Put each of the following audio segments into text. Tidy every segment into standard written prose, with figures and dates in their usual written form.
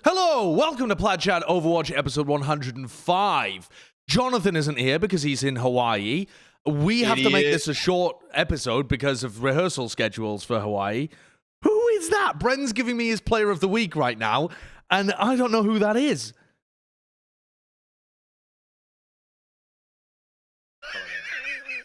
Hello, welcome to Plat Chat Overwatch episode 105. Jonathan isn't here because he's in Hawaii. We have to make this a short episode because of rehearsal schedules for Hawaii. Who is that? Bren's giving me his player of the week right now, and I don't know who that is.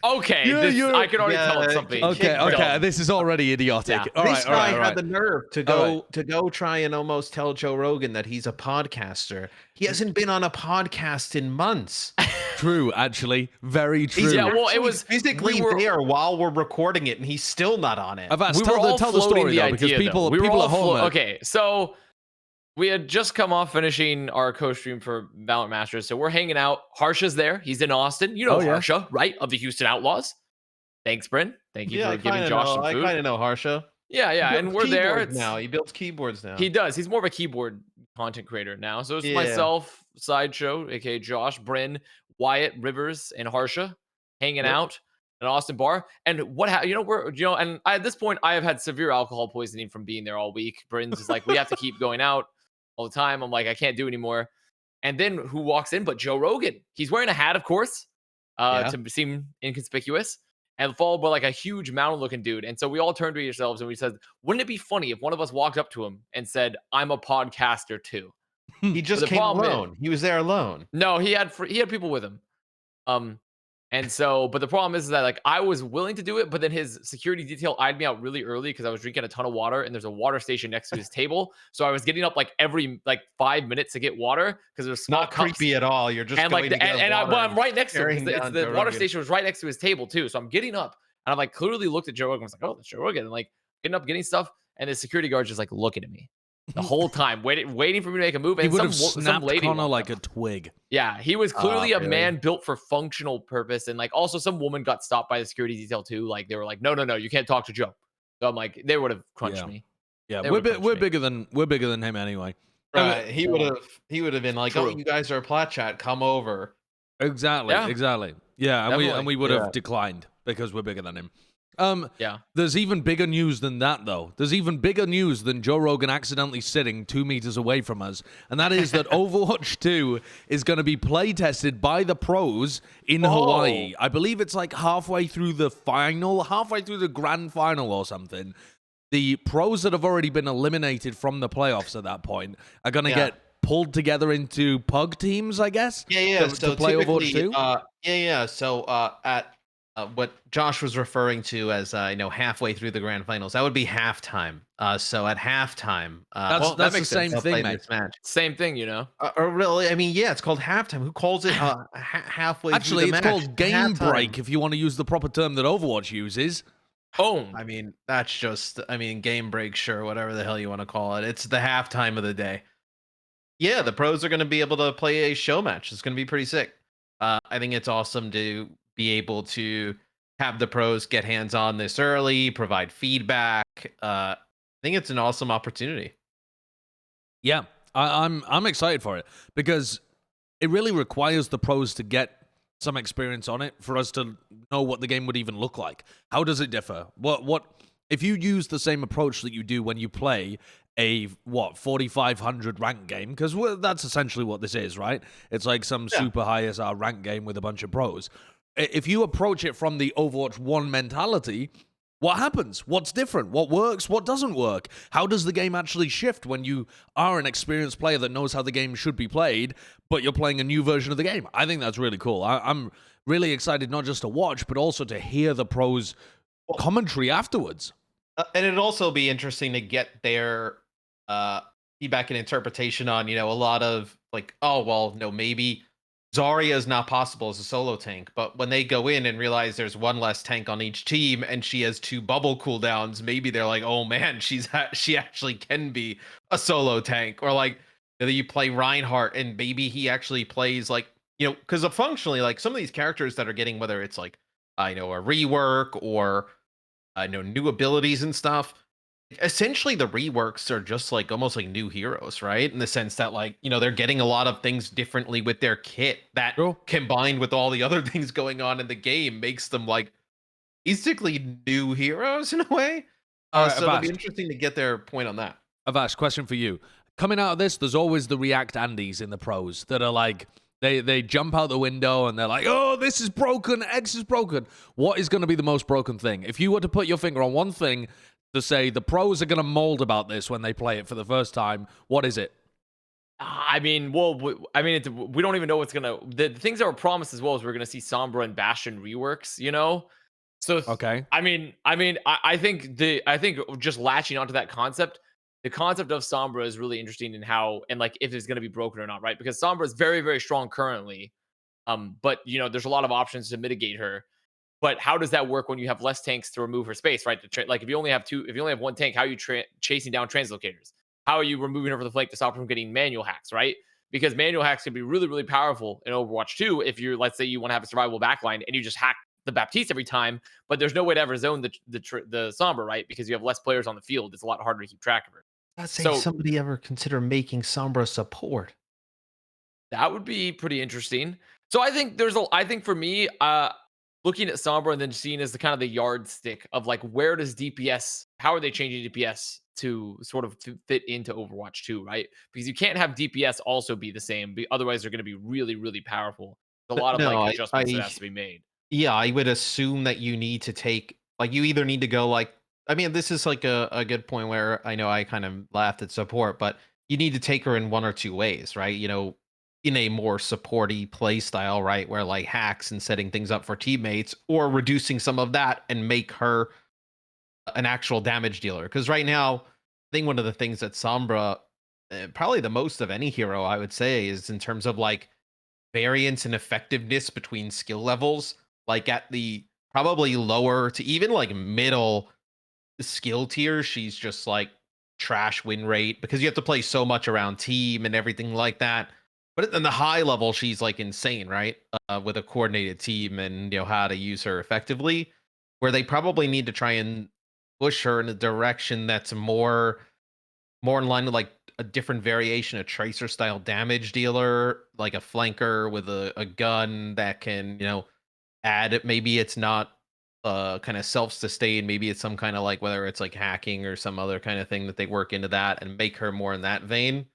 Okay, I can already tell it's something. Okay, this is already idiotic. Yeah. This guy had the nerve to go try and almost tell Joe Rogan that he's a podcaster. He hasn't been on a podcast in months. True, actually, very true. Yeah, well, it was physically there while we're recording it, and he's still not on it. Avast, tell the story though, because people at home. Okay, so we had just come off finishing our co-stream for Valorant Masters, so we're hanging out. Harsha's there. He's in Austin. You know Harsha, right? Of the Houston Outlaws. Thanks, Bren. Thank you for giving Josh some food. I kind of know Harsha. Yeah, and we're there. Now he builds keyboards now. He does. He's more of a keyboard content creator now. So it's myself, Sideshow, aka Josh, Bren, Wyatt, Rivers, and Harsha hanging out at an Austin bar. And and at this point, I have had severe alcohol poisoning from being there all week. Bren's is like, we have to keep going out all the time. I'm like, I can't do anymore. And then who walks in but Joe Rogan? He's wearing a hat, of course, to seem inconspicuous, and followed by like a huge mountain-looking dude. And so we all turned to ourselves and we said, wouldn't it be funny if one of us walked up to him and said, I'm a podcaster too? He just came alone. He was there alone. No, he had people with him. And so, but the problem is that like I was willing to do it, but then his security detail eyed me out really early because I was drinking a ton of water and there's a water station next to his table. So I was getting up like every 5 minutes to get water because there's small cups. Creepy at all. You're just I'm right next to him. The water station was right next to his table too. So I'm getting up and I'm like clearly looked at Joe Rogan. I was like, oh, that's Joe Rogan. And like getting stuff, and the security guard just like looking at me the whole time, waiting for me to make a move. And he would have snapped Connor like a twig. Yeah, he was clearly a man built for functional purpose. And like also some woman got stopped by the security detail too. Like they were like, no, you can't talk to Joe. So I'm like, they would have crunched me. Yeah, we're bigger than him anyway. Right. He would have been like, oh, you guys are a Plat Chat, come over. Exactly. Yeah, and we would have declined because we're bigger than him. There's even bigger news than that, though. There's even bigger news than Joe Rogan accidentally sitting 2 meters away from us, and that is that Overwatch 2 is going to be play tested by the pros in Hawaii. I believe it's like halfway through the grand final or something. The pros that have already been eliminated from the playoffs at that point are going to get pulled together into pug teams, I guess. To play Overwatch 2. So at what Josh was referring to as halfway through the grand finals, that would be halftime. So at halftime, that's the same thing, mate. Same thing, or really, I mean, it's called halftime. Who calls it halfway? Actually, through the it's called game halftime. Break if you want to use the proper term that Overwatch uses. I mean, that's just, game break, sure, whatever the hell you want to call it. It's the halftime of the day. Yeah, the pros are going to be able to play a show match. It's going to be pretty sick. I think it's awesome to be able to have the pros get hands on this early, provide feedback. I think it's an awesome opportunity. Yeah, I'm excited for it because it really requires the pros to get some experience on it for us to know what the game would even look like. How does it differ? What if you use the same approach that you do when you play a 4,500 rank game, because that's essentially what this is, right? It's like some super high SR rank game with a bunch of pros. If you approach it from the Overwatch 1 mentality, what happens? What's different? What works? What doesn't work? How does the game actually shift when you are an experienced player that knows how the game should be played, but you're playing a new version of the game? I think that's really cool. I'm really excited not just to watch, but also to hear the pros' commentary afterwards. And it'd also be interesting to get their feedback and interpretation on, a lot of like, maybe Zarya is not possible as a solo tank, but when they go in and realize there's one less tank on each team and she has 2 bubble cooldowns, maybe they're like, oh man, she actually can be a solo tank. Or like, you play Reinhardt and maybe he actually plays like, because functionally, like some of these characters that are getting, whether it's like, a rework or new abilities and stuff, essentially the reworks are just like almost like new heroes, right? In the sense that like, they're getting a lot of things differently with their kit that combined with all the other things going on in the game makes them like basically new heroes in a way. So it'll be interesting to get their point on that. Avast, question for you. coming out of this, there's always the React Andes in the pros that are like, they jump out the window and they're like, oh, this is broken, X is broken. What is going to be the most broken thing? If you were to put your finger on one thing to say the pros are going to mold about this when they play it for the first time, what is it? I mean, well, we don't even know what's gonna. The things that were promised as well is we're gonna see Sombra and Bastion reworks. So Okay. I think just latching onto that concept, the concept of Sombra is really interesting in how and like if it's gonna be broken or not, right? Because Sombra is very very strong currently, but there's a lot of options to mitigate her. But how does that work when you have less tanks to remove her space, right? Like if you only have one tank, how are you chasing down translocators? How are you removing her from the flank to stop her from getting manual hacks, right? Because manual hacks can be really, really powerful in Overwatch 2 if you're, let's say, you want to have a survivable backline and you just hack the Baptiste every time, but there's no way to ever zone the Sombra, right? Because you have less players on the field. It's a lot harder to keep track of her. I'd say somebody ever consider making Sombra support. That would be pretty interesting. So I think for me, looking at Sombra and then seeing as the kind of the yardstick of like where does DPS, how are they changing DPS to sort of to fit into Overwatch 2, right? Because you can't have DPS also be the same, otherwise they're going to be really, really powerful. There's a But lot of no, like I, adjustments that I has to be made. yeah, I would assume that you need to take like you either need to go like I mean, this is like a good point where I know I kind of laughed at support, but you need to take her in one or two ways, right? In a more supporty play style, right? Where like hacks and setting things up for teammates, or reducing some of that and make her an actual damage dealer. Because right now, I think one of the things that Sombra, probably the most of any hero, I would say, is in terms of like variance and effectiveness between skill levels, like at the probably lower to even like middle skill tier, she's just like trash win rate because you have to play so much around team and everything like that. But at the high level, she's like insane, right? With a coordinated team and how to use her effectively. Where they probably need to try and push her in a direction that's more in line with like a different variation, a tracer style damage dealer, like a flanker with a gun that can, add it. Maybe it's not kind of self-sustain, maybe it's some kind of like whether it's like hacking or some other kind of thing that they work into that and make her more in that vein.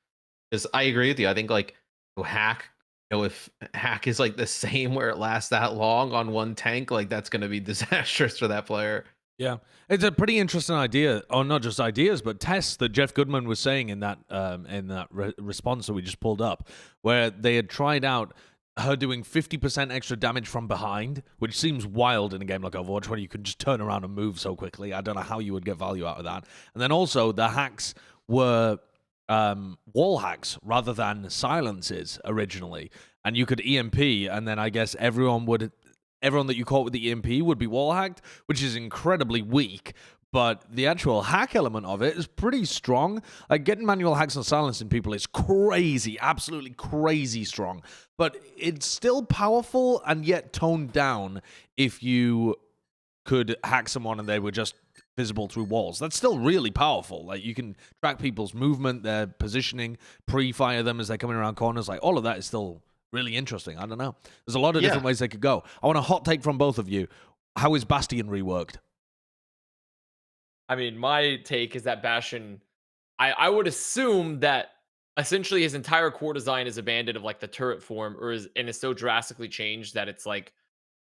Because I agree with you. I think like hack, if hack is like the same where it lasts that long on one tank, like that's gonna be disastrous for that player. Yeah, it's a pretty interesting idea, or not just ideas, but tests that Jeff Goodman was saying in that response that we just pulled up, where they had tried out her doing 50% extra damage from behind, which seems wild in a game like Overwatch where you can just turn around and move so quickly. I don't know how you would get value out of that. And then also the hacks were wall hacks rather than silences originally, and you could EMP, and then I guess everyone that you caught with the EMP would be wall hacked, which is incredibly weak. But the actual hack element of it is pretty strong. Like getting manual hacks and silencing people is crazy, absolutely crazy strong. But it's still powerful and yet toned down if you could hack someone and they were just visible through walls. That's still really powerful. Like you can track people's movement, their positioning, pre-fire them as they're coming around corners. Like all of that is still really interesting. I don't know. There's a lot of different ways they could go. I want a hot take from both of you. How is Bastion reworked? I mean, my take is that Bastion, I would assume that essentially his entire core design is abandoned of like the turret form, and is so drastically changed that it's like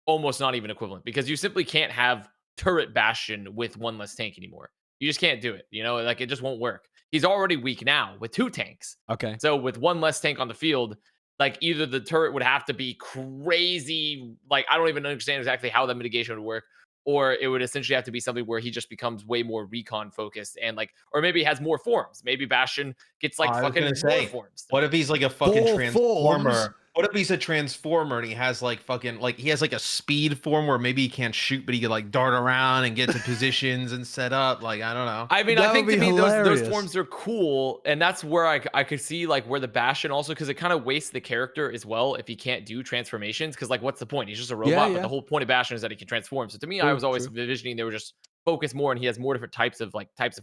almost not even equivalent because you simply can't have turret Bastion with one less tank anymore. You just can't do it. Like it just won't work. He's already weak now with two tanks. Okay. So with one less tank on the field, like either the turret would have to be crazy, like I don't even understand exactly how that mitigation would work, or it would essentially have to be something where he just becomes way more recon focused and like, or maybe he has more forms. Maybe Bastion gets like I was fucking gonna more say, forms. what if he's like a fucking 4 transformer? forms? What if he's a transformer and he has like fucking like he has like a speed form where maybe he can't shoot, but he can like dart around and get to positions and set up. Like I don't know. I mean, That I think would to be me those hilarious. forms are cool, and that's where I could see like where the Bastion also, because it kind of wastes the character as well if he can't do transformations. Because like, what's the point? He's just a robot. But Yeah. the whole point of Bastion is that he can transform. So to me, I True, was always true. envisioning they were just focused more, and he has more different types of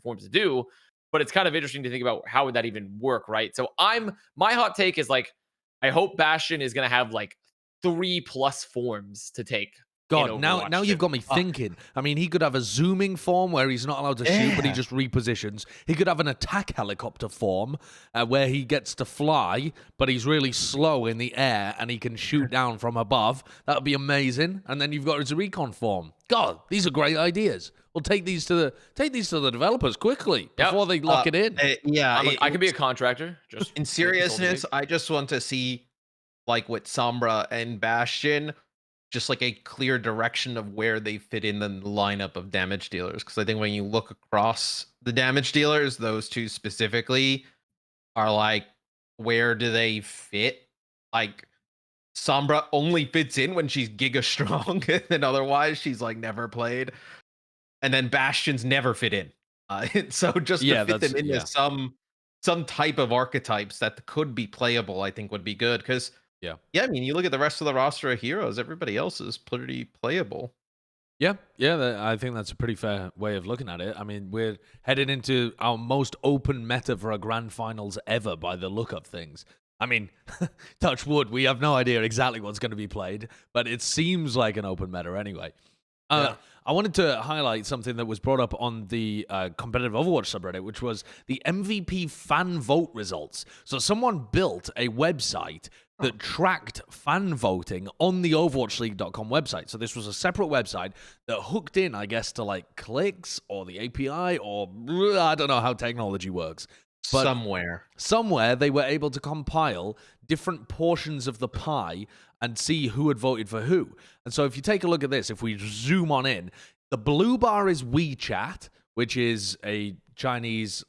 forms to do. But it's kind of interesting to think about how would that even work, right? So my hot take is like, I hope Bastion is gonna have like 3+ forms to take God, now you've got me thinking. I mean, he could have a zooming form where he's not allowed to shoot, but he just repositions. He could have an attack helicopter form where he gets to fly, but he's really slow in the air and he can shoot down from above. That would be amazing. And then you've got his recon form. God, these are great ideas. We'll take these to the developers quickly before they lock it in. I could be a contractor. Just in seriousness, I just want to see, like with Sombra and Bastion, just like a clear direction of where they fit in the lineup of damage dealers. Because I think when you look across the damage dealers, those two specifically are like, where do they fit? Like, Sombra only fits in when she's giga strong, and otherwise she's like never played. And then Bastions never fit in. So just to fit them into some type of archetypes that could be playable, I think would be good. Because I mean, you look at the rest of the roster of heroes, everybody else is pretty playable. Yeah, I think that's a pretty fair way of looking at it. I mean, we're headed into our most open meta for a grand finals ever by the look of things. I mean, touch wood, we have no idea exactly what's going to be played, but it seems like an open meta anyway. I wanted to highlight something that was brought up on the competitive Overwatch subreddit, which was the MVP fan vote results. So someone built a website that tracked fan voting on the OverwatchLeague.com website. So this was a separate website that hooked in, I guess, to like clicks or the API or I don't know how technology works. But somewhere they were able to compile different portions of the pie and see who had voted for who. And so if you take a look at this, if we zoom on in, the blue bar is WeChat, which is a Chinese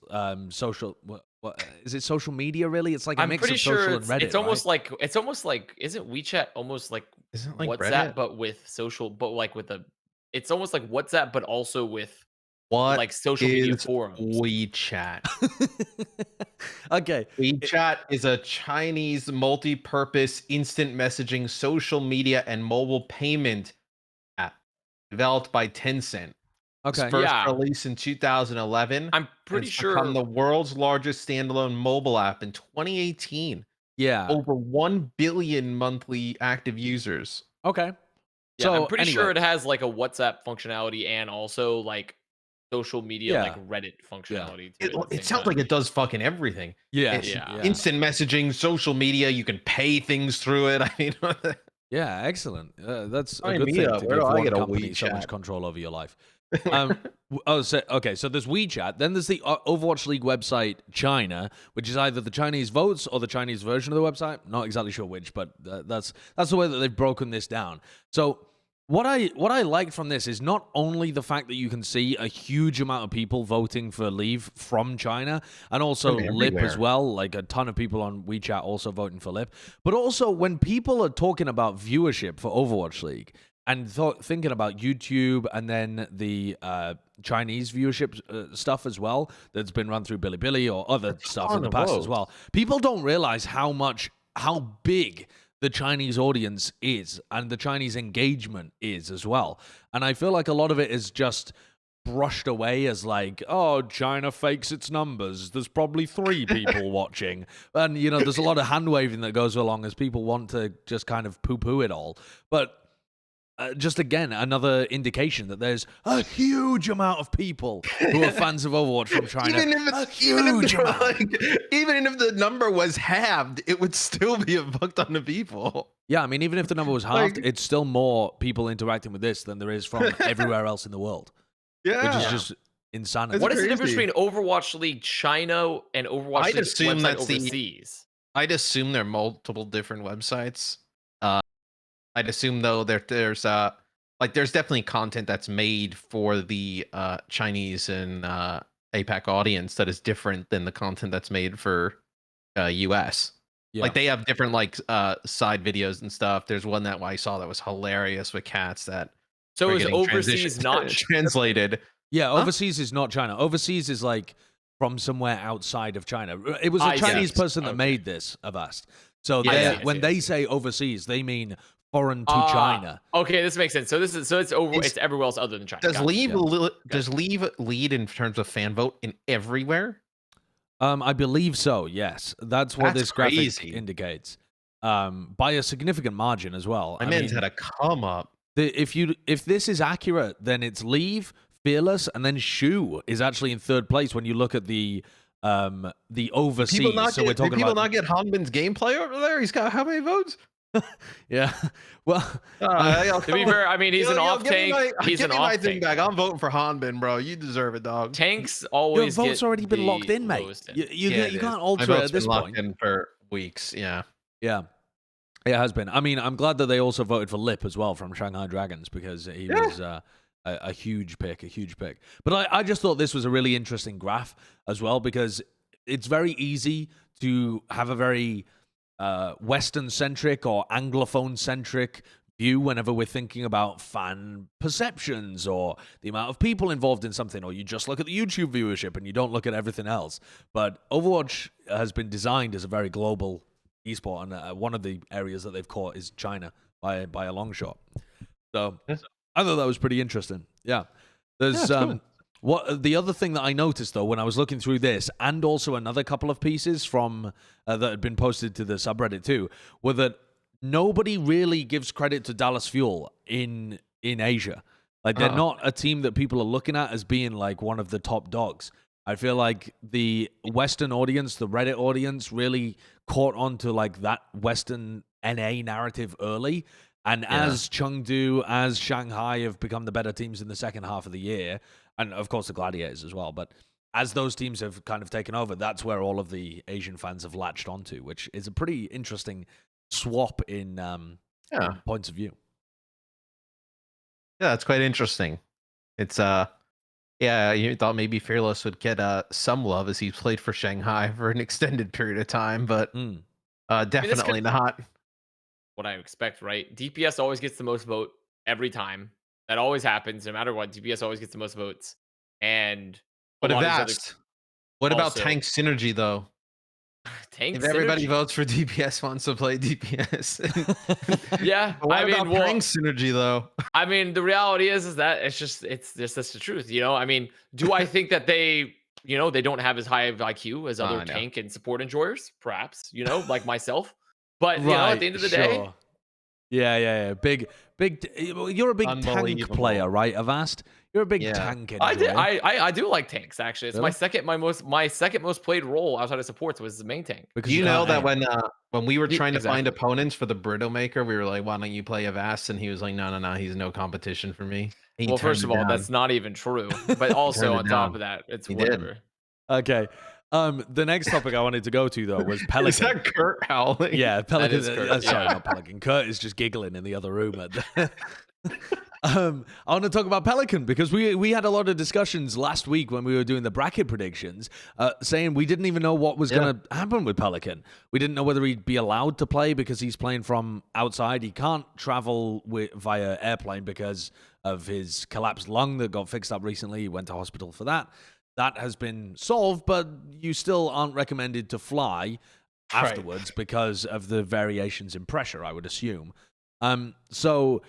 social... What is it? Social media, really? It's like a mix of social and Reddit. It's almost like isn't WeChat almost like WhatsApp, Reddit? But with social, but like with a, it's almost like WhatsApp, but also with like social media forums. WeChat. Okay. WeChat is a Chinese multi-purpose instant messaging, social media, and mobile payment app developed by Tencent. Okay. First release in 2011. I'm pretty sure become the world's largest standalone mobile app in 2018. Yeah. Over 1 billion monthly active users. Okay. Yeah, so I'm pretty sure it has like a WhatsApp functionality and also like social media, like Reddit functionality. It sounds like it does fucking everything. Instant messaging, social media, you can pay things through it. I mean, yeah, excellent. That's a good thing to give one company so much control over your life. So there's WeChat, then there's the Overwatch League website China, which is either the Chinese votes or the Chinese version of the website. Not exactly sure which, but that's the way that they've broken this down. So what I liked from this is not only the fact that you can see a huge amount of people voting for Leave from China, and also Lip as well, like a ton of people on WeChat also voting for Lip, but also when people are talking about viewership for Overwatch League, and thinking about YouTube and then the Chinese viewership stuff as well that's been run through Bilibili or other stuff in the past as well. People don't realize how big the Chinese audience is and the Chinese engagement is as well. And I feel like a lot of it is just brushed away as like, oh, China fakes its numbers. There's probably 3 people watching. And, you know, there's a lot of hand-waving that goes along as people want to just kind of poo-poo it all. But just again, another indication that there's a huge amount of people who are fans of Overwatch from China. Even if the number was halved, it would still be a fuck ton of people. Yeah, I mean, even if the number was halved, it's still more people interacting with this than there is from everywhere else in the world. Yeah, which is just insanity. What is the difference between Overwatch League China and Overwatch League website overseas? I'd assume they're multiple different websites. I'd assume though there's definitely content that's made for the Chinese and APAC audience that is different than the content that's made for US. Yeah. Like they have different side videos and stuff. There's one that I saw that was hilarious with cats that. So is overseas not translated? Yeah, overseas is not China. Overseas is like from somewhere outside of China. It was a Chinese person that made this, Avast. So when they say overseas, they mean foreign to China. Okay, this makes sense. So it's everywhere else other than China. Does Leave lead in terms of fan vote in everywhere? I believe so. Yes, that's what this graphic indicates. By a significant margin as well. My man's had a come up. if this is accurate, then it's Leave, Fearless, and then Shu is actually in third place when you look at the overseas. So we're talking did people about not get Hanbin's gameplay over there? He's got how many votes? yeah. Well, to be fair, I mean, he's an off tank. He's an off thing tank. back. I'm voting for Hanbin, bro. You deserve it, dog. Tanks always your vote's get already been locked in, mate. You can't alter it at this point. Locked in for weeks. Yeah. It has been. I mean, I'm glad that they also voted for Lip as well from Shanghai Dragons because he was a huge pick, But I just thought this was a really interesting graph as well because it's very easy to have a very Western-centric or Anglophone-centric view whenever we're thinking about fan perceptions or the amount of people involved in something, or you just look at the YouTube viewership and you don't look at everything else. But Overwatch has been designed as a very global esport, and one of the areas that they've caught is China by a long shot. So I thought that was pretty interesting. Yeah. There's what the other thing that I noticed though when I was looking through this, and also another couple of pieces from that had been posted to the subreddit too, were that nobody really gives credit to Dallas Fuel in Asia. Like they're not a team that people are looking at as being like one of the top dogs. I feel like the Western audience, the Reddit audience, really caught on to like that Western NA narrative early. And as Chengdu, as Shanghai have become the better teams in the second half of the year, and of course the Gladiators as well, but as those teams have kind of taken over, that's where all of the Asian fans have latched onto, which is a pretty interesting swap in points of view. Yeah, that's quite interesting. It's you thought maybe Fearless would get some love as he's played for Shanghai for an extended period of time, but definitely not. What I expect, right? DPS always gets the most vote every time. That always happens, no matter what. DPS always gets the most votes. And but Avast, what about tank synergy though? Tank if synergy? Everybody votes for DPS wants to play DPS. Yeah, what about tank synergy though? I mean, the reality is that it's just that's the truth. You know, I mean, do I think that they don't have as high of IQ as other tank and support enjoyers? Perhaps, like myself. But at the end of the day, yeah, big. You're a big tank player, right, Avast? You're a big tank enjoyer. I do like tanks actually. It's really? my second most played role outside of supports was the main tank. Because you know that when we were trying to find opponents for the Burrito Maker, we were like, why don't you play Avast? And he was like, no, he's no competition for me. Well, first of all, that's not even true. But also on top of that, it's whatever. Okay. The next topic I wanted to go to though was Pelican. Is that Kurt howling? Yeah, Pelican. Kurt, sorry, not Pelican. Kurt is just giggling in the other room. I want to talk about Pelican because we had a lot of discussions last week when we were doing the bracket predictions, saying we didn't even know what was going to happen with Pelican. We didn't know whether he'd be allowed to play because he's playing from outside. He can't travel via airplane because of his collapsed lung that got fixed up recently. He went to hospital for that. That has been solved, but you still aren't recommended to fly afterwards because of the variations in pressure, I would assume. So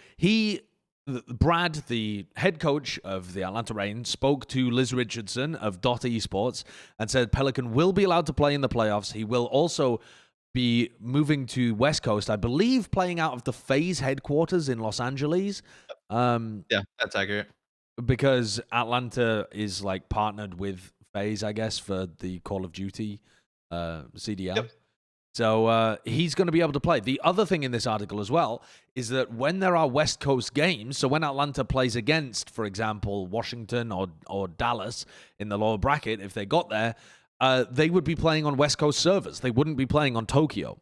Brad, the head coach of the Atlanta Reign, spoke to Liz Richardson of Dot Esports and said Pelican will be allowed to play in the playoffs. He will also be moving to West Coast, I believe, playing out of the FaZe headquarters in Los Angeles. Yeah, that's accurate. Because Atlanta is like partnered with FaZe, I guess, for the Call of Duty CDL. Yep. So he's going to be able to play. The other thing in this article as well is that when there are West Coast games, so when Atlanta plays against, for example, Washington or Dallas in the lower bracket, if they got there, they would be playing on West Coast servers. They wouldn't be playing on Tokyo.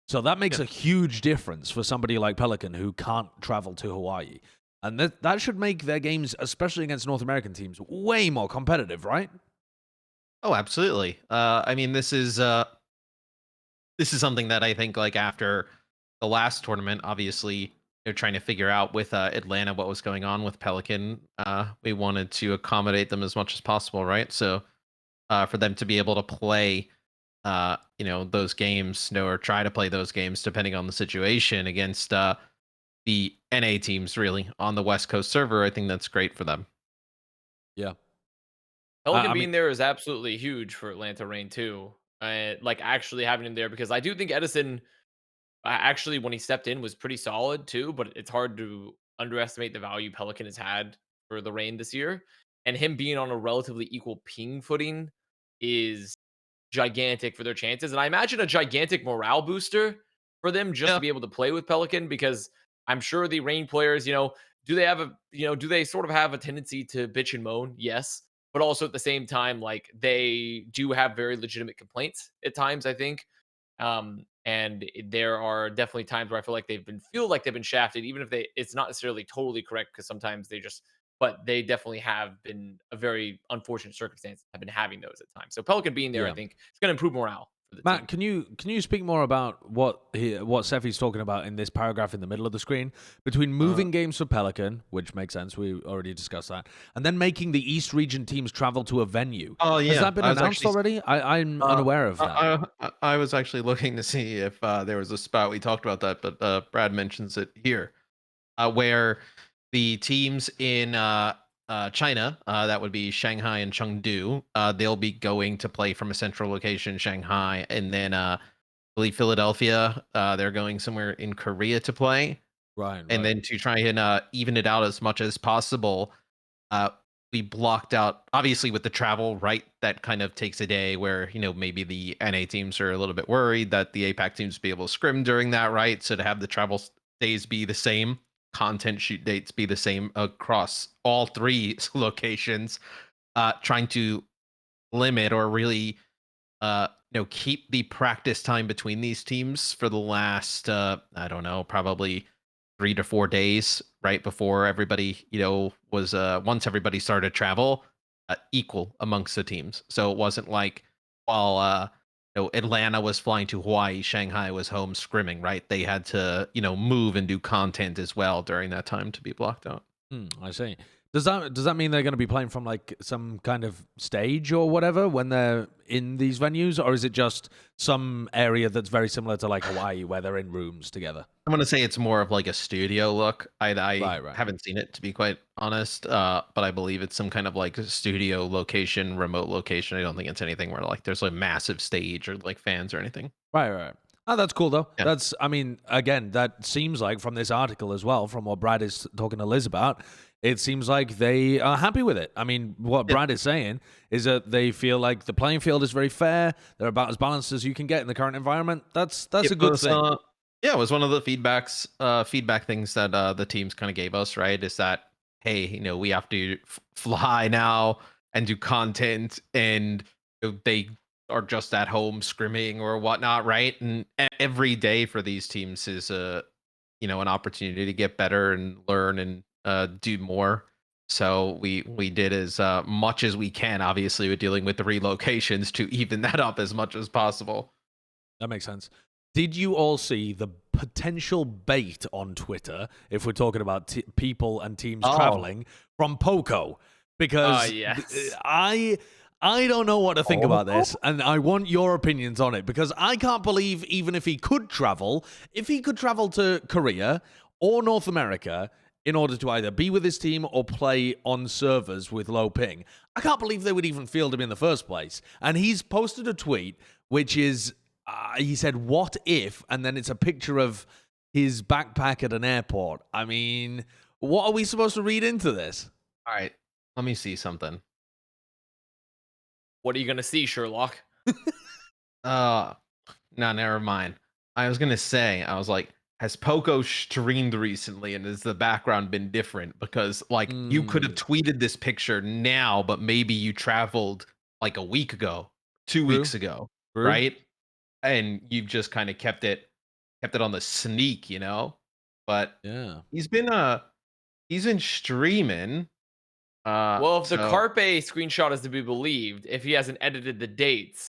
So that makes a huge difference for somebody like Pelican who can't travel to Hawaii. And that should make their games, especially against North American teams, way more competitive, right? Oh, absolutely. I mean, this is something that I think, like, after the last tournament, obviously they're trying to figure out with Atlanta what was going on with Pelican. We wanted to accommodate them as much as possible, right? So for them to be able to play, those games, or try to play those games, depending on the situation, against the NA teams really on the West Coast server, I think that's great for them. Yeah. Pelican being there is absolutely huge for Atlanta Reign too. Like actually having him there, because I do think Edison actually when he stepped in was pretty solid too, but it's hard to underestimate the value Pelican has had for the Reign this year, and him being on a relatively equal ping footing is gigantic for their chances. And I imagine a gigantic morale booster for them just to be able to play with Pelican, because I'm sure the Reign players, do they have do they sort of have a tendency to bitch and moan? Yes. But also at the same time, like they do have very legitimate complaints at times, I think. And there are definitely times where I feel like they've been shafted, even if it's not necessarily totally correct, because sometimes but they definitely have been a very unfortunate circumstance, have been having those at times. So Pelican being there, I think, is going to improve morale for the Matt, team. can you speak more about what Sephi's talking about in this paragraph in the middle of the screen between moving games for Pelican, which makes sense, we already discussed that, and then making the East region teams travel to a venue? Oh yeah, has that been announced already? I'm unaware of that. I was actually looking to see if there was a spot we talked about that, but Brad mentions it here, where the teams in China, that would be Shanghai and Chengdu, they'll be going to play from a central location, Shanghai, and then I believe Philadelphia, they're going somewhere in Korea to play. Right. And then to try and even it out as much as possible, we blocked out, obviously with the travel, right? That kind of takes a day where, maybe the NA teams are a little bit worried that the APAC teams be able to scrim during that, right? So to have the travel days be the same, content shoot dates be the same across all three locations, trying to limit or really keep the practice time between these teams for the last I don't know, probably 3 to 4 days right before everybody was once everybody started travel, equal amongst the teams. So it wasn't like while Atlanta was flying to Hawaii, Shanghai was home scrimming, right? They had to, move and do content as well during that time to be blocked out. I see. Does that mean they're going to be playing from like some kind of stage or whatever when they're in these venues, or is it just some area that's very similar to like Hawaii where they're in rooms together? I'm gonna say it's more of like a studio look. I Right. haven't seen it, to be quite honest, but I believe it's some kind of like studio location, remote location. I don't think it's anything where like there's a massive stage or like fans or anything. Right. Oh, that's cool though. Yeah. I mean, again, that seems like from this article as well, from what Brad is talking to Liz about, it seems like they are happy with it. I mean, what Brad is saying is that they feel like the playing field is very fair. They're about as balanced as you can get in the current environment. That's a good thing. Yeah, it was one of the feedback things that the teams kind of gave us, right? Is that, hey, we have to fly now and do content, and they are just at home scrimming or whatnot, right? And every day for these teams is an opportunity to get better and learn and do more. So we did as much as we can, obviously, with dealing with the relocations to even that up as much as possible. That makes sense. Did you all see the potential bait on Twitter, if we're talking about people and teams traveling, from Poko? Because yes. I don't know what to think about this, and I want your opinions on it, because I can't believe even if he could travel to Korea or North America in order to either be with his team or play on servers with low ping, I can't believe they would even field him in the first place. And he's posted a tweet, which is, he said, "What if?" And then it's a picture of his backpack at an airport. I mean, what are we supposed to read into this? All right, let me see something. What are you going to see, Sherlock? No, never mind. I was like, has Poko streamed recently, and has the background been different? Because like you could have tweeted this picture now, but maybe you traveled like a week ago, 2 weeks ago, right? And you've just kind of kept it on the sneak, But yeah, he's been streaming. Well, if the Carpe screenshot is to be believed, if he hasn't edited the dates,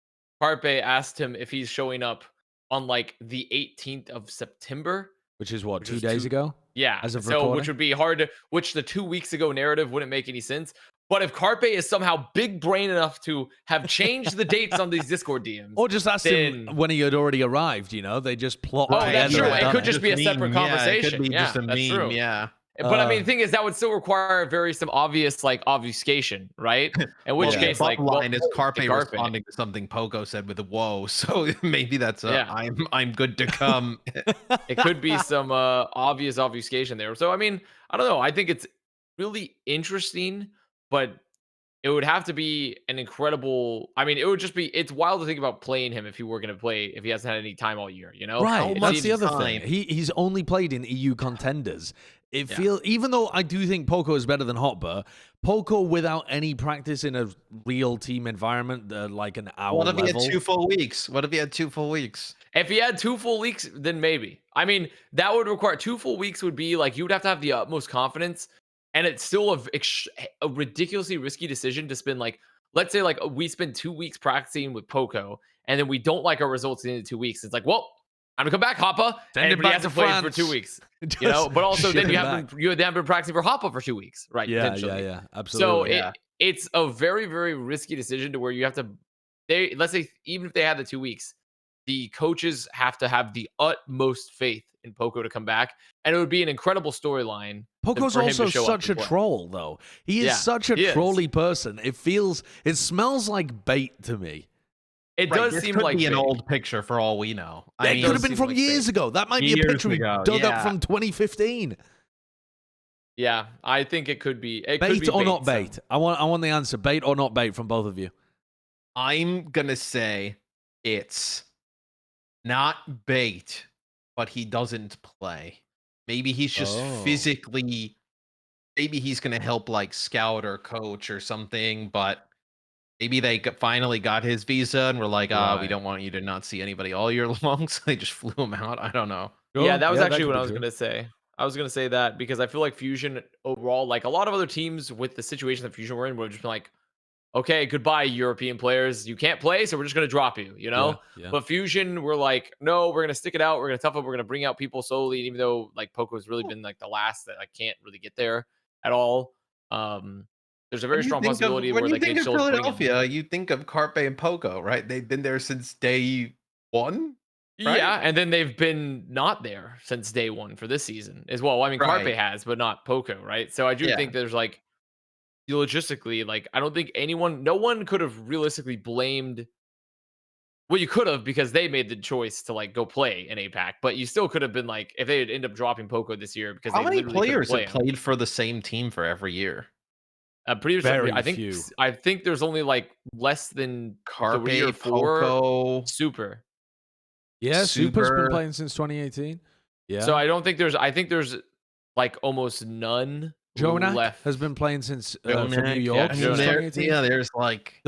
Carpe asked him if he's showing up on like the 18th of September, which is what, 2 days ago? Yeah. As of so recording? which would be hard which the 2 weeks ago narrative wouldn't make any sense. But if Carpe is somehow big brain enough to have changed the dates on these Discord DMs, or just ask him when he had already arrived, they just plot. Oh, that's true. It could just be a meme. separate conversation. It could be just a that's meme. true. Yeah. But I mean, the thing is, that would still require some obvious like obfuscation, right? In which case, the like, line is Carpe Carpe. responding to something Poko said with a whoa. So maybe that's I'm good to come. It could be some obvious obfuscation there. So I mean, I don't know. I think it's really interesting, but it would have to be an incredible. I mean, it would just be. It's wild to think about playing him if he were going to play if he hasn't had any time all year. You know, right? That's the other time. thing. He's only played in EU contenders. It feels, even though I do think Poko is better than Hotbar, Poko without any practice in a real team environment, like an hour. What if level, he had 2 full weeks? What if he had 2 full weeks? If he had 2 full weeks, then maybe. I mean, that would require 2 full weeks. Would be like you would have to have the utmost confidence. And it's still a ridiculously risky decision to spend like, let's say like we spend 2 weeks practicing with Poko, and then we don't like our results in 2 weeks. It's like, well, I'm gonna come back, Hoppa, and he hasn't played for 2 weeks, you know. But also then you haven't been practicing for Hoppa for 2 weeks, right? Yeah, absolutely. So it's a very, very risky decision to where you have to. Let's say even if they had the 2 weeks, the coaches have to have the utmost faith in Poko to come back, and it would be an incredible storyline. Poko's also such a troll, though. He is such a trolly person. It smells like bait to me. It does seem like an old picture for all we know. It could have been from years ago. That might be a picture we dug up from 2015. Yeah, I think it could be. Bait or not bait? I want the answer. Bait or not bait from both of you. I'm gonna say it's not bait, but he doesn't play. Maybe he's just physically. Maybe he's gonna help like scout or coach or something, but maybe they finally got his visa and were like, we don't want you to not see anybody all year long, so they just flew him out. I don't know. Yeah, that was actually what I was gonna say. I was gonna say that because I feel like Fusion overall, like a lot of other teams with the situation that Fusion were in, would have just been like, okay, goodbye, European players. You can't play, so we're just gonna drop you, you know? Yeah. But Fusion were like, no, we're gonna stick it out, we're gonna tough up, we're gonna bring out people slowly. And even though like Poko has really been like the last that I can't really get there at all. There's a very strong possibility where they can still bring Philadelphia, you think of Carpe and Poko, right? They've been there since day 1. Right? Yeah, and then they've been not there since day 1 for this season as well. I mean, Carpe has, but not Poko, right? So I do think there's like logistically, like I don't think no one could have realistically blamed. Well, you could have because they made the choice to like go play in APAC, but you still could have been like if they had ended up dropping Poko this year because how many players have played for the same team for every year? Pretty sure. Few. I think there's only like less than Carpe, 3 or 4 Poko, Super. Yeah, Super's been playing since 2018. Yeah. So I think there's like almost none Jonak left. has been playing since from New York. Yeah, there's like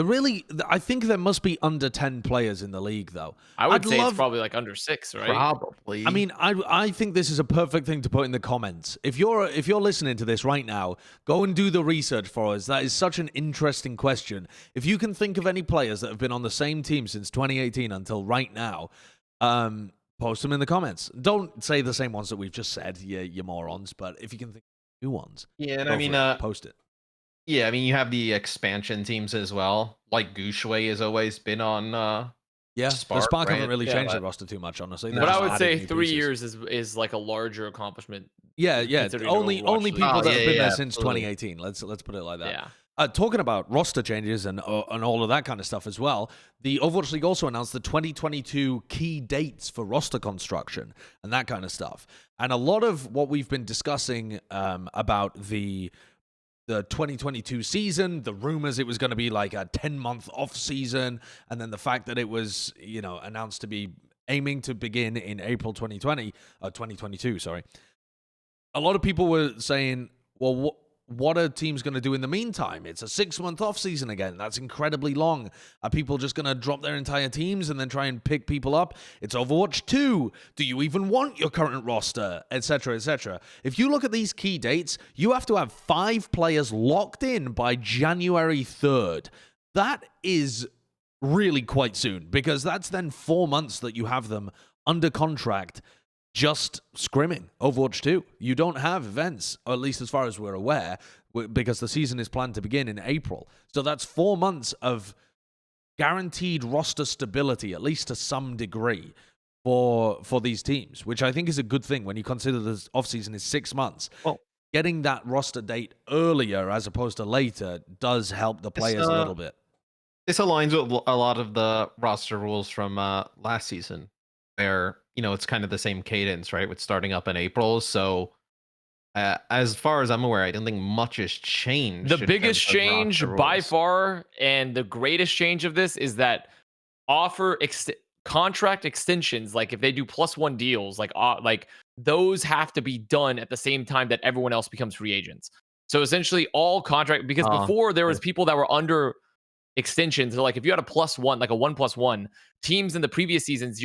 I think there must be under 10 players in the league, though. I would say it's probably like under 6, right? Probably. I mean, I think this is a perfect thing to put in the comments. If you're listening to this right now, go and do the research for us. That is such an interesting question. If you can think of any players that have been on the same team since 2018 until right now, post them in the comments. Don't say the same ones that we've just said, you morons. But if you can think of new ones, and I mean, post it. Yeah, I mean, you have the expansion teams as well. Like Gushue has always been on. Spark, the Spark right? haven't really changed the roster too much, honestly. But I would say 3 years is like a larger accomplishment. Yeah. Only people that have been there since 2018. Let's put it like that. Yeah. Talking about roster changes and all of that kind of stuff as well, the Overwatch League also announced the 2022 key dates for roster construction and that kind of stuff. And a lot of what we've been discussing about the 2022 season, the rumors it was going to be like a 10-month off season, and then the fact that it was, announced to be aiming to begin in April 2022, sorry. A lot of people were saying, well, what are teams going to do in the meantime? It's a 6-month off season again. That's incredibly long. Are people just going to drop their entire teams and then try and pick people up? It's Overwatch 2. Do you even want your current roster? Etc., etc. If you look at these key dates, you have to have 5 players locked in by January 3rd. That is really quite soon, because that's then 4 months that you have them under contract just scrimming Overwatch 2. You don't have events, or at least as far as we're aware, because the season is planned to begin in April. So that's 4 months of guaranteed roster stability, at least to some degree, for these teams, which I think is a good thing when you consider the offseason is 6 months. Well, getting that roster date earlier as opposed to later does help the players a little bit. This aligns with a lot of the roster rules from last season, where it's kind of the same cadence, right? With starting up in April. So as far as I'm aware, I don't think much has changed. The biggest change by far, and the greatest change of this, is that contract extensions, like if they do +1 deals, like those have to be done at the same time that everyone else becomes free agents. So essentially all contract, because before there was people that were under extensions. So like if you had a +1, like a 1+1, teams in the previous seasons,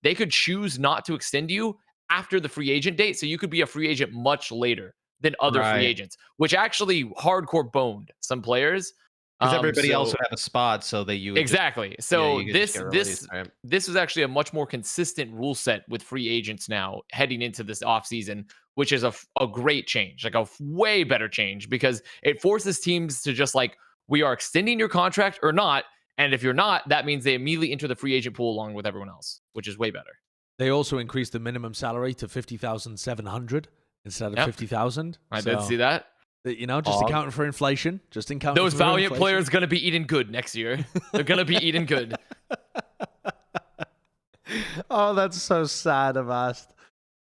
they could choose not to extend you after the free agent date. So you could be a free agent much later than other free agents, which actually hardcore boned some players. Because everybody else would have a spot, so that you would exactly. This was actually a much more consistent rule set with free agents now heading into this offseason, which is a great change, like a way better change, because it forces teams to just like, we are extending your contract or not, and if you're not, that means they immediately enter the free agent pool along with everyone else, which is way better. They also increased the minimum salary to 50,700 instead of 50,000. I did see that. Just accounting for inflation. Those Valiant players going to be eating good next year. They're going to be eating good. Oh, that's so sad, Avast.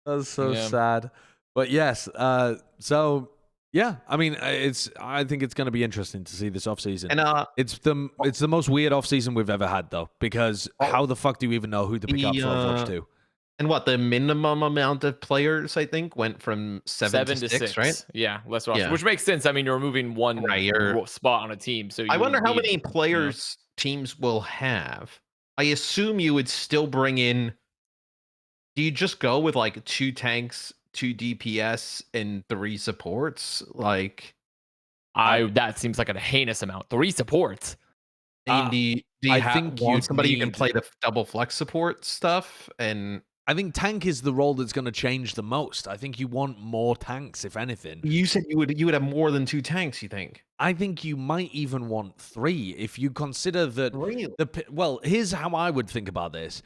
That's so sad. But yes, yeah, I mean, I think it's going to be interesting to see this offseason. And it's the most weird offseason we've ever had, though, because how the fuck do you even know who to pick up for Overwatch 2? And the minimum amount of players, I think, went from 7 to 6, right? Yeah, less roster, which makes sense. I mean, you're removing one spot on a team. So I wonder how many players teams will have. I assume you would still bring in... Do you just go with, 2 tanks, 2 DPS, and 3 supports? That seems like a heinous amount. 3 supports. Do you want somebody who can play the double flex support stuff? And I think tank is the role that's going to change the most. I think you want more tanks, if anything. You said you would have more than 2 tanks, you think? I think you might even want 3 if you consider that. Really? Well, here's how I would think about this.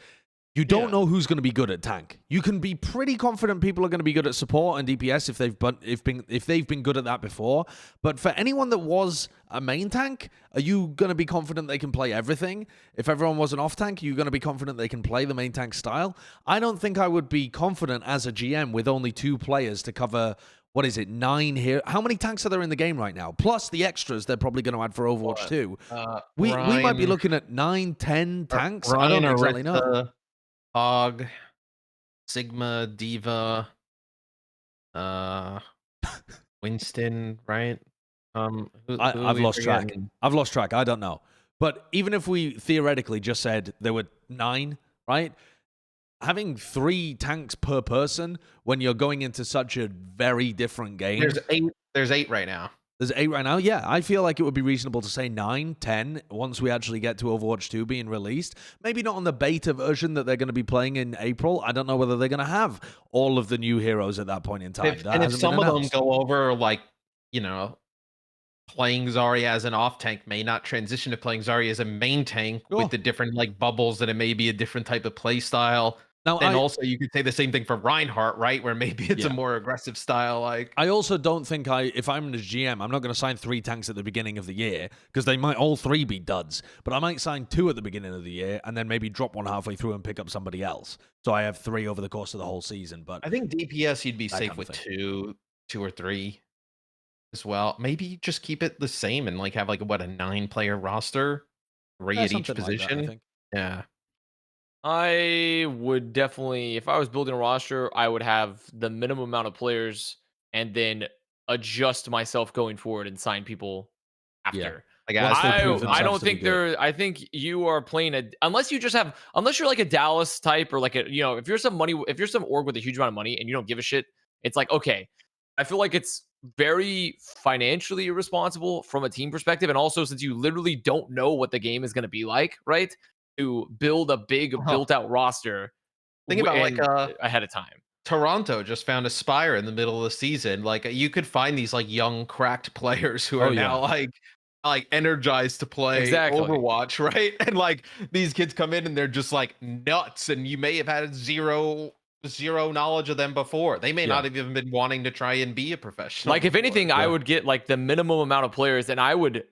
You don't know who's going to be good at tank. You can be pretty confident people are going to be good at support and DPS if they've been good at that before. But for anyone that was a main tank, are you going to be confident they can play everything? If everyone was an off tank, are you going to be confident they can play the main tank style? I don't think I would be confident as a GM with only 2 players to cover, 9 here? How many tanks are there in the game right now? Plus the extras they're probably going to add for Overwatch 2. We might be looking at 9, 10 tanks. I don't exactly know. Hog, Sigma, Diva, Winston, right? I've lost track. I've lost track. I don't know. But even if we theoretically just said there were 9, right? Having 3 tanks per person when you're going into such a very different game. There's 8 right now. There's 8 right now? Yeah, I feel like it would be reasonable to say 9, 10 once we actually get to Overwatch 2 being released. Maybe not on the beta version that they're going to be playing in April. I don't know whether they're going to have all of the new heroes at that point in time. If some of them go over, playing Zarya as an off tank may not transition to playing Zarya as a main tank with the different bubbles, that it may be a different type of play style. Now, and also you could say the same thing for Reinhardt, right? Where maybe it's a more aggressive style. I also don't think if I'm the GM, I'm not going to sign 3 tanks at the beginning of the year because they might all 3 be duds. But I might sign 2 at the beginning of the year and then maybe drop one halfway through and pick up somebody else. So I have 3 over the course of the whole season. But I think DPS you'd be safe with 2 or 3 as well. Maybe just keep it the same and have a 9-player roster, 3 at each position. Like that, I think. Yeah. I would definitely, if I was building a roster, I would have the minimum amount of players and then adjust myself going forward and sign people after. Yeah. I don't think I think you are playing unless you're like a Dallas type or if you're some org with a huge amount of money and you don't give a shit, it's like, okay, I feel like it's very financially irresponsible from a team perspective. And also since you literally don't know what the game is going to be like, right? To build a big built-out roster. Think about ahead of time. Toronto just found a Spire in the middle of the season. You could find these young cracked players who are now energized to play Overwatch, right? And these kids come in and they're just nuts, and you may have had 0 zero knowledge of them before. They may Yeah. not have even been wanting to try and be a professional. Like, if before. anything, I would get like the minimum amount of players, and I would.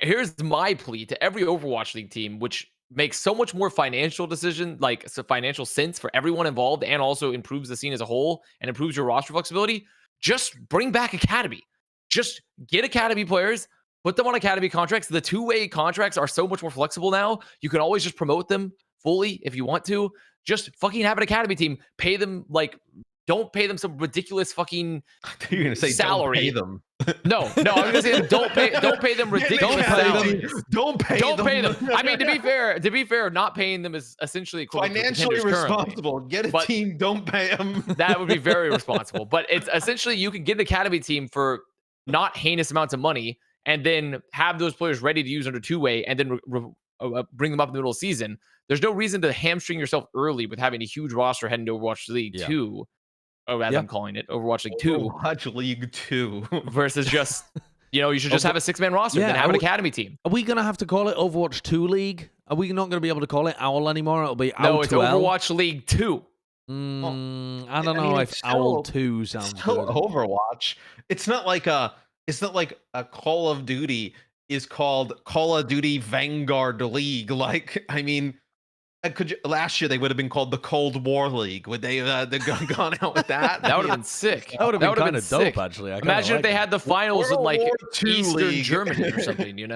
Here's my plea to every Overwatch League team, which makes so much more financial decision, like financial sense for everyone involved, and also improves the scene as a whole and improves your roster flexibility. Just bring back Academy. Just get Academy players, put them on Academy contracts. The two-way contracts are so much more flexible now. You can always just promote them fully if you want to. Just fucking have an Academy team. Pay them like. Don't pay them some ridiculous fucking You're gonna say salary. Don't pay them. No, I'm gonna say don't pay them ridiculous salaries. Don't pay them. I mean, to be fair, not paying them is essentially financially responsible. Get a team, don't pay them. That would be very responsible. But it's essentially you can get an Academy team for not heinous amounts of money, and then have those players ready to use under two-way, and then bring them up in the middle of the season. There's no reason to hamstring yourself early with having a huge roster heading to Overwatch League 2. Oh, as I'm calling it, Overwatch League 2. Overwatch League 2. Versus just, you should just have a 6-man roster and then have an Academy team. Are we going to have to call it Overwatch 2 League? Are we not going to be able to call it OWL anymore? It'll be OWL. No, it's Overwatch League 2. I don't know if OWL 2 sounds still good. Overwatch. It's not like a Call of Duty is called Call of Duty Vanguard League. Like, I mean, last year they would have been called the Cold War League. Would they have gone out with that? That would have been sick. That would have been kind of dope, actually. Imagine if they had the finals in like Eastern Germany or something,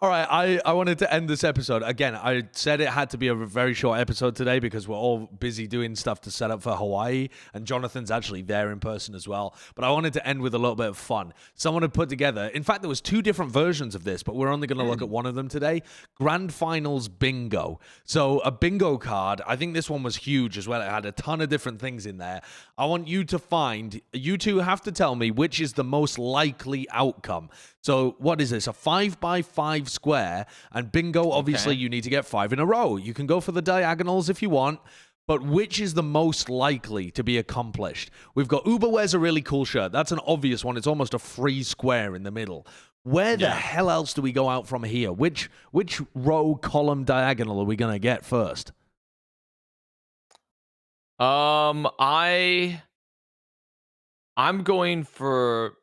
All right, I wanted to end this episode. Again, I said it had to be a very short episode today because we're all busy doing stuff to set up for Hawaii, and Jonathan's actually there in person as well. But I wanted to end with a little bit of fun. Someone had put together, in fact, there was 2 different versions of this, but we're only going to look at one of them today. Grand Finals Bingo. So a bingo card. I think this one was huge as well. It had a ton of different things in there. I want you to find, you two have to tell me which is the most likely outcome. So what is this? A 5x5 square, and bingo, obviously you need to get 5 in a row. You can go for the diagonals if you want, but which is the most likely to be accomplished? We've got Uber wears a really cool shirt. That's an obvious one. It's almost a free square in the middle. Where the hell else do we go out from here? Which row, column, diagonal are we going to get first? I'm going for...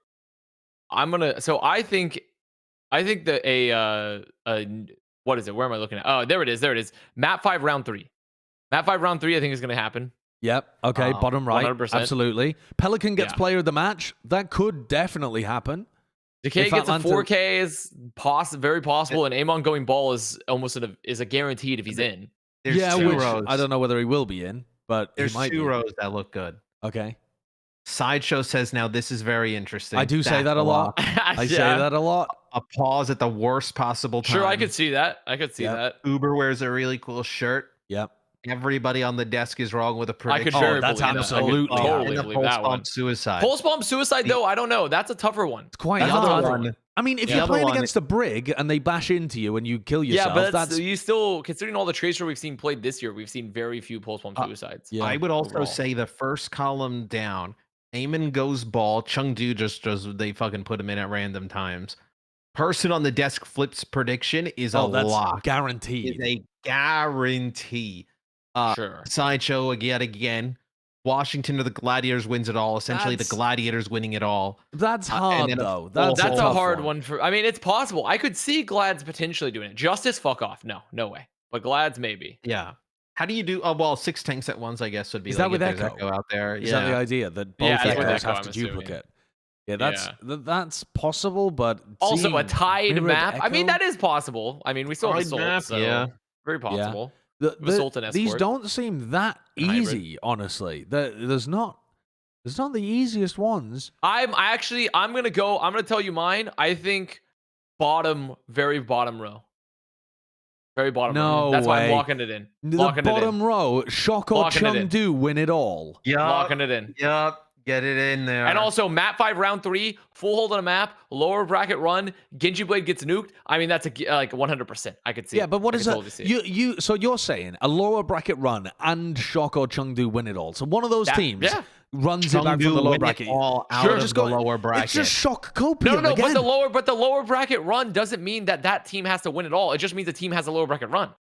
So I think that what is it? Where am I looking at? Oh, there it is. Map 5 round 3. Map 5 round 3 I think is going to happen. Yep. Okay, bottom right. 100%. Absolutely. Pelican gets player of the match. That could definitely happen. Decay gets a 4K is very possible, and Amon going ball is almost a guaranteed if he's in. There's 2 rows. I don't know whether he will be in, but there's he might 2 be. rows that look good. Okay. Sideshow says, now this is very interesting. I do say that a lot. I say that a lot. A pause at the worst possible time. Sure, I could see that. That. Uber wears a really cool shirt. Yep. Everybody on the desk is wrong with a prediction. That's absolutely totally believe that one. Suicide. Pulse bomb suicide, though, I don't know. That's a tougher one. It's quite hard. I mean, if you're playing against a brig and they bash into you and you kill yourself, that's you still, considering all the Tracer we've seen played this year, we've seen very few pulse bomb suicides. I would also say the first column down, Eamon goes ball, Chengdu just they fucking put him in at random times. Person on the desk flips prediction is a lock. Guaranteed. Is a guarantee. Sure. Sideshow yet again. Washington or the Gladiators wins it all. Essentially, the Gladiators winning it all. That's hard, though. That's a hard one for... I mean, it's possible. I could see Glads potentially doing it. Justice, fuck off. No way. But Glads, maybe. Yeah. How do you do... well, 6 tanks at once, I guess, would be... Is that with Echo? Out there? Is that the idea? That both Echoes have to duplicate? Yeah, that's possible, but... Also, a tied map. I mean, that is possible. I mean, we saw the Assault, so... Very possible. These don't seem that easy, honestly. There's not the easiest ones. I'm gonna tell you mine. I think very bottom row. Very bottom row. That's why I'm locking it in. The bottom row, Shock or Chengdu win it all. Yeah. Locking it in. Yep. Get it in there. And also, map 5, round 3, full hold on a map, lower bracket run, Genji Blade gets nuked. I mean, that's like 100%. I could see. Yeah, but what is that? So you're saying a lower bracket run and Shock or Chengdu win it all. So one of those teams runs it back from the lower bracket. All out Sure, of just the go, lower bracket. It's just shock copium No, again. but the lower bracket run doesn't mean that team has to win it all. It just means the team has a lower bracket run.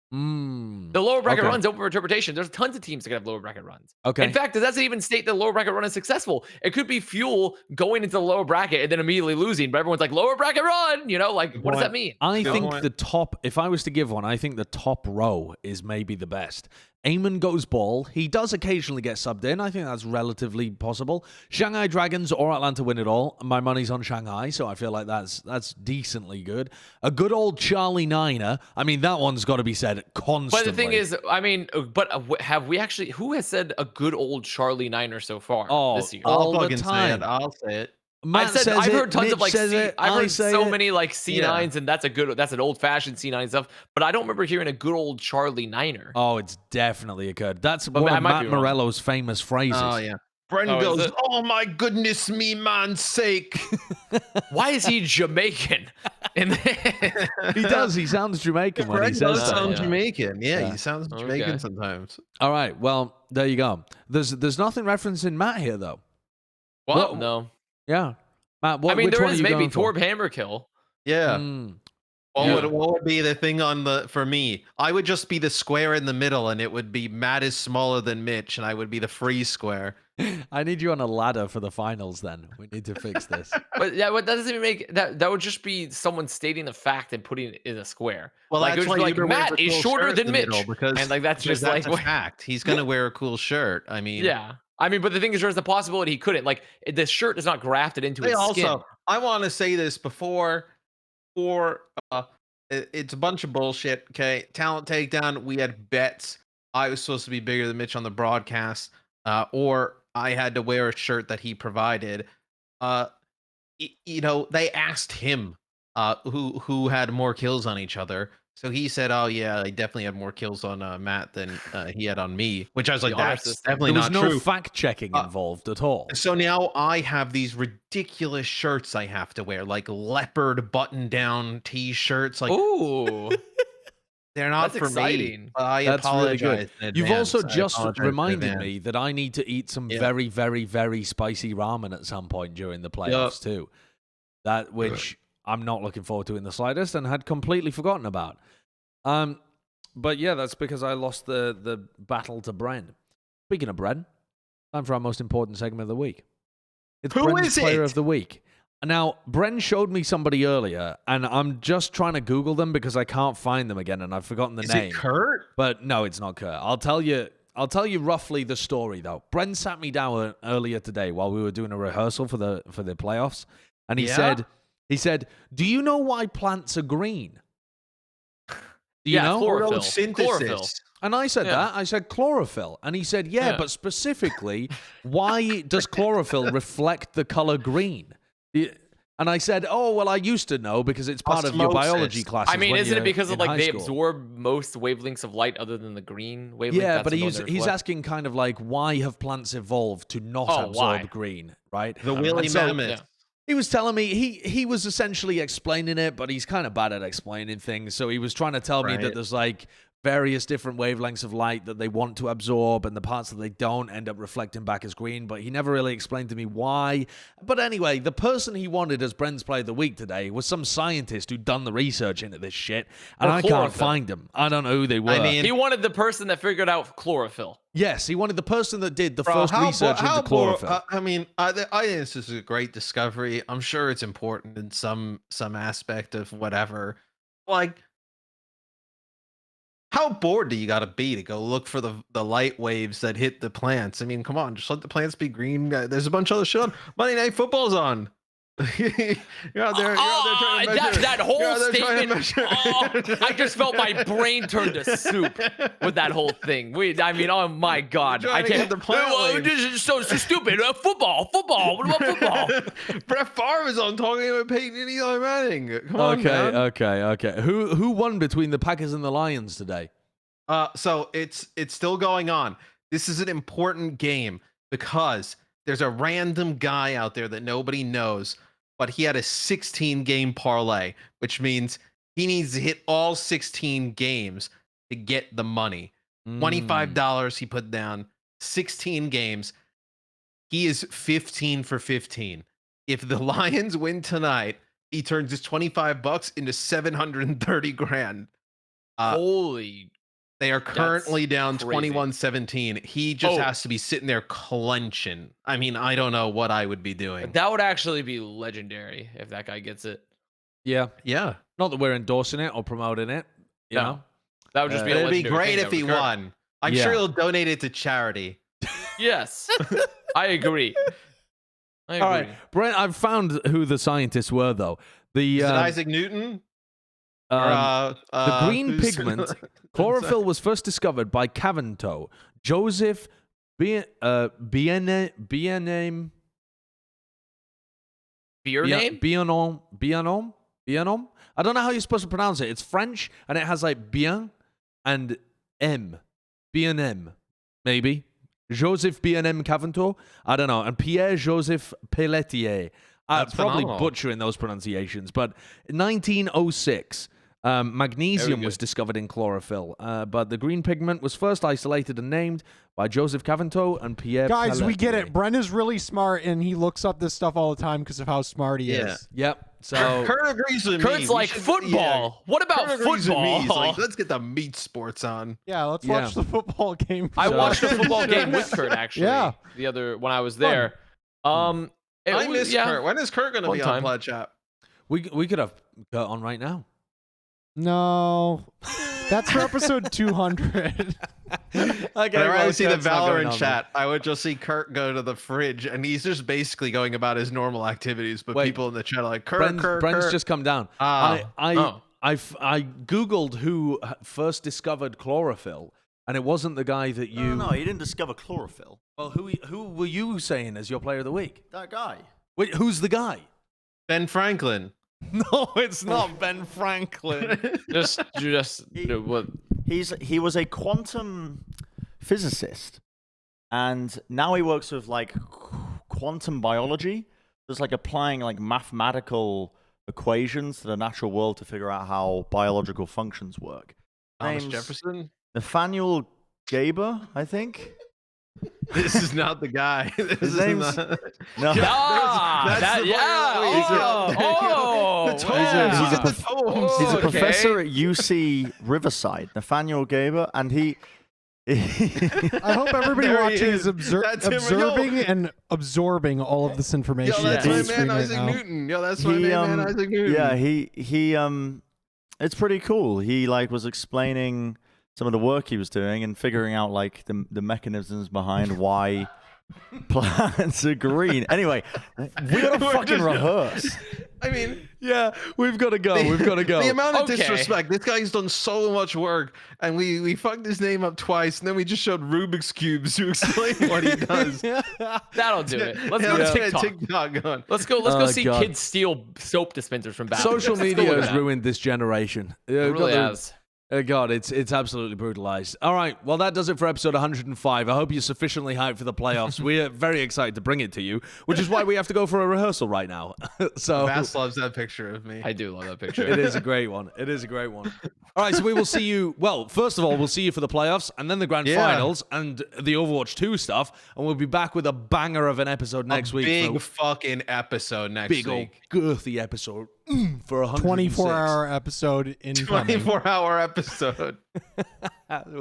The lower bracket run's open for interpretation. There's tons of teams that can have lower bracket runs. Okay. In fact, it doesn't even state the lower bracket run is successful. It could be Fuel going into the lower bracket and then immediately losing, but everyone's like, lower bracket run, like, what does that mean? I think the top, if I was to give one, I think the top row is maybe the best. Eamon goes ball. He does occasionally get subbed in. I think that's relatively possible. Shanghai Dragons or Atlanta win it all. My money's on Shanghai, so I feel like that's decently good. A good old Charlie Niner. I mean, that one's got to be said constantly. But the thing is, I mean, have we actually, who has said a good old Charlie Niner so far this year? all I'll the fucking time. say it. I'll say it. Matt says I've it, heard tons of Mitch says it, I've I heard say so it. many like C9s, and that's an old fashioned C9 stuff. But I don't remember hearing a good old Charlie Niner. Oh, it's definitely occurred. That's But one I of might Matt be wrong. Morello's famous phrases. Oh yeah. Bren Oh, is goes, it? "Oh my goodness me, man's sake." Why is he Jamaican? He does. He sounds Jamaican when he Bren says does that. sound yeah. Jamaican. Yeah, he sounds Okay. Jamaican sometimes. All right. Well, there you go. There's nothing referencing Matt here though. Well, What- no. Yeah. Matt, which there one are is you maybe going for? Torb Hammerkill. Yeah. Yeah. What would be the thing for me? I would just be the square in the middle, and it would be Matt is smaller than Mitch, and I would be the free square. I need you on a ladder for the finals then. We need to fix this. But yeah, but that doesn't even make that would just be someone stating the fact and putting it in a square. Well, like, it that's would why just be like, Matt is shorter than Mitch, because and like that's just that's like a fact. He's gonna wear a cool shirt. I mean, yeah. I mean, but the thing is, there's the possibility he couldn't. Like, the shirt is not grafted into his skin. I want to say this before it's a bunch of bullshit. Okay, talent takedown. We had bets. I was supposed to be bigger than Mitch on the broadcast, or I had to wear a shirt that he provided. They asked him who had more kills on each other. So he said, "Oh yeah, I definitely had more kills on Matt than he had on me," which I was like, "That's definitely There was not no true." fact checking involved at all. So now I have these ridiculous shirts I have to wear, like leopard button-down T-shirts. Like, Ooh, they're not that's for exciting. me. But I That's really apologize. good. in You've advance. also I just apologize in reminded advance. me that I need to eat some Yeah. very, very, very spicy ramen at some point during the playoffs too. That which I'm not looking forward to in the slightest and had completely forgotten about. But yeah, that's because I lost the battle to Bren. Speaking of Bren, time for our most important segment of the week. It's Who Bren's is Player it? of the Week. Now, Bren showed me somebody earlier, and I'm just trying to Google them because I can't find them again, and I've forgotten the Is name. it Kurt? But no, it's not Kurt. I'll tell you roughly the story though. Bren sat me down earlier today while we were doing a rehearsal for the playoffs, and he said, "Do you know why plants are green?" Do you know? chlorophyll. Photosynthesis. Chlorophyll. And I said that. I said chlorophyll. And he said, yeah, but specifically, why does chlorophyll reflect the color green? And I said, oh, well, I used to know because it's part of your biology classes. I mean, when isn't you're it because of in like high they school. absorb most wavelengths of light other than the green wavelength? Yeah, That's but the one he's they he's reflect? asking kind of like, why have plants evolved to not absorb why? green, right? The woolly And so- mammoth. Yeah. He was telling me he was essentially explaining it, but he's kind of bad at explaining things. So he was trying to tell me that Right. there's like various different wavelengths of light that they want to absorb, and the parts that they don't end up reflecting back as green. But he never really explained to me why. But anyway, the person he wanted as Bren's Player of the Week today was some scientist who'd done the research into this shit, and I can't chlorophyll. find them. I don't know who they were. I mean, He wanted the person that figured out chlorophyll. yes, he wanted the person that did the Bro, first research into chlorophyll. I mean, I think this is a great discovery. I'm sure it's important in some aspect of whatever. Like, how bored do you got to be to go look for the light waves that hit the plants? I mean, come on, just let the plants be green. There's a bunch of other shit on. Monday Night Football's on. You're out there trying to measure. That whole You're out there trying to statement. measure. I just felt my brain turn to soup with that whole thing. I mean, oh my god, Trying I to can't. get the plant waves. This is so stupid. Football. What about football? Brett Favre is on talking about Peyton and Eli Manning. Come on, man. Okay. Who won between the Packers and the Lions today? So it's still going on. This is an important game because there's a random guy out there that nobody knows, but he had a 16-game parlay, which means he needs to hit all 16 games to get the money. $25 he put down, 16 games. he is 15 for 15. If the Lions win tonight, he turns his $25 into 730 grand. Holy. They are currently down crazy. 21-17. He just has to be sitting there clenching. I mean, I don't know what I would be doing. That would actually be legendary if that guy gets it. Yeah. Yeah. Not that we're endorsing it or promoting it. You know? That would just be a It'd be legendary great thing if that he would occur. won. I'm sure he'll donate it to charity. Yes. I agree. All right. Brent, I've found who the scientists were, though. Is it Isaac Newton? The green pigment, chlorophyll, was first discovered by Cavanto, Joseph Bienom. I don't know how you're supposed to pronounce it. It's French, and it has like bien and m. Bienem, maybe. Joseph Bienem Cavanto? I don't know. And Pierre-Joseph Pelletier. I'm probably butchering those pronunciations, but 1906... magnesium was discovered in chlorophyll, but the green pigment was first isolated and named by Joseph Cavanto and Pierre Guys, Pelletier. we get it. Bren is really smart, and he looks up this stuff all the time because of how smart he is. Yep. So Kurt agrees with me. Kurt's like, football. What about Kurt agrees with me. football? He's like, let's get the meat sports on. Yeah, let's watch the football game. I watched a football game with Kurt, actually. Yeah. The other, when I was there. I miss Kurt. When is Kurt going to be on Plat Chat? we could have Kurt on right now. No, that's for episode 200. Whenever I see the Valorant chat, I would just see Kurt go to the fridge, and he's just basically going about his normal activities. But people in the chat are like, Kurt, Bren's just come down. I googled who first discovered chlorophyll, and it wasn't the guy that you. No, he didn't discover chlorophyll. Well, who were you saying as your player of the week? That guy. Wait, who's the guy? Ben Franklin. No, it's not Ben Franklin. what? He was a quantum physicist, and now he works with like quantum biology. Just like applying like mathematical equations to the natural world to figure out how biological functions work. Thomas Jefferson? Nathaniel Gaber, I think. This is not the guy. His name's not... no. He's a professor at UC Riverside, Nathaniel Gaber, and he. I hope everybody watching is observing and absorbing all of this information. Yo, that's my man Isaac Newton. Yo, that's my man Isaac Newton. Yeah, he it's pretty cool. He like was explaining some of the work he was doing and figuring out like the mechanisms behind why plants are green. Anyway, we gotta fucking rehearse. I mean, yeah, we've got to go. The amount of disrespect. This guy's done so much work, and we fucked his name up twice, and then we just showed Rubik's cubes to explain what he does. That'll do it. Let's go to TikTok. Going. Let's go see kids steal soap dispensers from bathrooms. Social media has ruined this generation. It really has. God, it's absolutely brutalized. All right, well, that does it for episode 105. I hope you're sufficiently hyped for the playoffs. We're very excited to bring it to you, which is why we have to go for a rehearsal right now. So Vass loves that picture of me. I do love that picture. It is a great one. All right, so we will see you. Well, first of all, we'll see you for the playoffs, and then the grand finals, and the Overwatch 2 stuff, and we'll be back with a banger of an episode next week. Big fucking episode next week. Big old girthy episode for 106. 24-hour episode incoming. 24-hour episode.